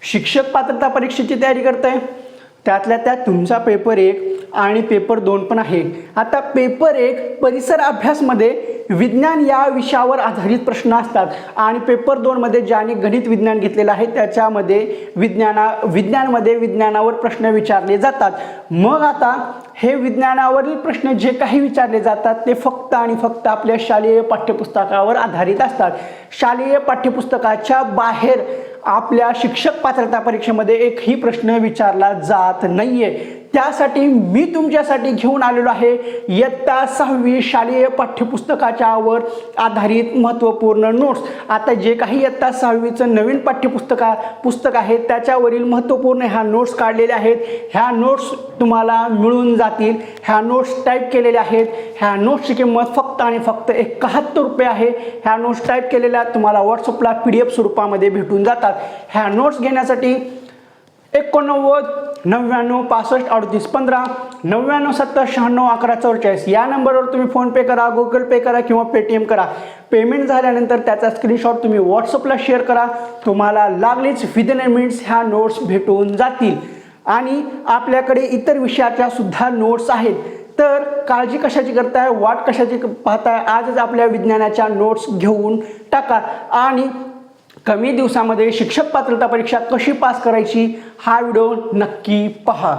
शिक्षक पात्रता परीक्षेची तयारी करताय, त्यातल्या त्यात तुमचा पेपर 1 आणि पेपर 2 पण आहे। आता पेपर 1 परिसर अभ्यासमध्ये विज्ञान या विषयावर आधारित प्रश्न असतात आणि पेपर 2 मध्ये ज्याने गणित विज्ञान घेतलेलं आहे त्याच्यामध्ये विज्ञानावर प्रश्न विचारले जातात। मग आता हे विज्ञानावरील प्रश्न जे काही विचारले जातात ते फक्त आणि फक्त आपल्या शालेय पाठ्यपुस्तकावर आधारित असतात। शालेय पाठ्यपुस्तकाच्या बाहेर आपल्या शिक्षक पात्रता परीक्षेमध्ये एकही प्रश्न विचारला जात नाहीये। त्यासाठी मी तुमच्यासाठी घेऊन आलेलो आहे इयत्ता 6वी शालेय पाठ्यपुस्तकाच्यावर आधारित महत्त्वपूर्ण नोट्स। आता जे काही इयत्ता 6वीचं नवीन पुस्तक आहे त्याच्यावरील महत्त्वपूर्ण ह्या नोट्स काढलेल्या आहेत। ह्या नोट्स तुम्हाला मिळून जातील। ह्या नोट्स टाईप केलेल्या आहेत। ह्या नोट्सची किंमत फक्त आणि फक्त 71 रुपये आहे। ह्या नोट्स टाईप केलेल्या तुम्हाला व्हॉट्सअपला PDF स्वरूपामध्ये भेटून जातात। ह्या नोट्स घेण्यासाठी 89 99 65 38 15 99 70 96 11 44 या नंबरवर तुम्ही फोनपे करा, गुगल पे करा किंवा पेटीएम करा। पेमेंट झाल्यानंतर त्याचा स्क्रीनशॉट तुम्ही व्हॉट्सअपला शेअर करा। तुम्हाला लागलीच विदिन अ मिनिट्स ह्या नोट्स भेटून जातील आणि आपल्याकडे इतर विषयाच्या सुद्धा नोट्स आहेत। तर काळजी कशाची करताय, वाट कशाची पाहताय, आजच आपल्या विज्ञानाच्या नोट्स घेऊन टाका आणि कमी दिवसामध्ये शिक्षक पात्रता परीक्षा कशी पास करायची हा व्हिडिओ नक्की पहा।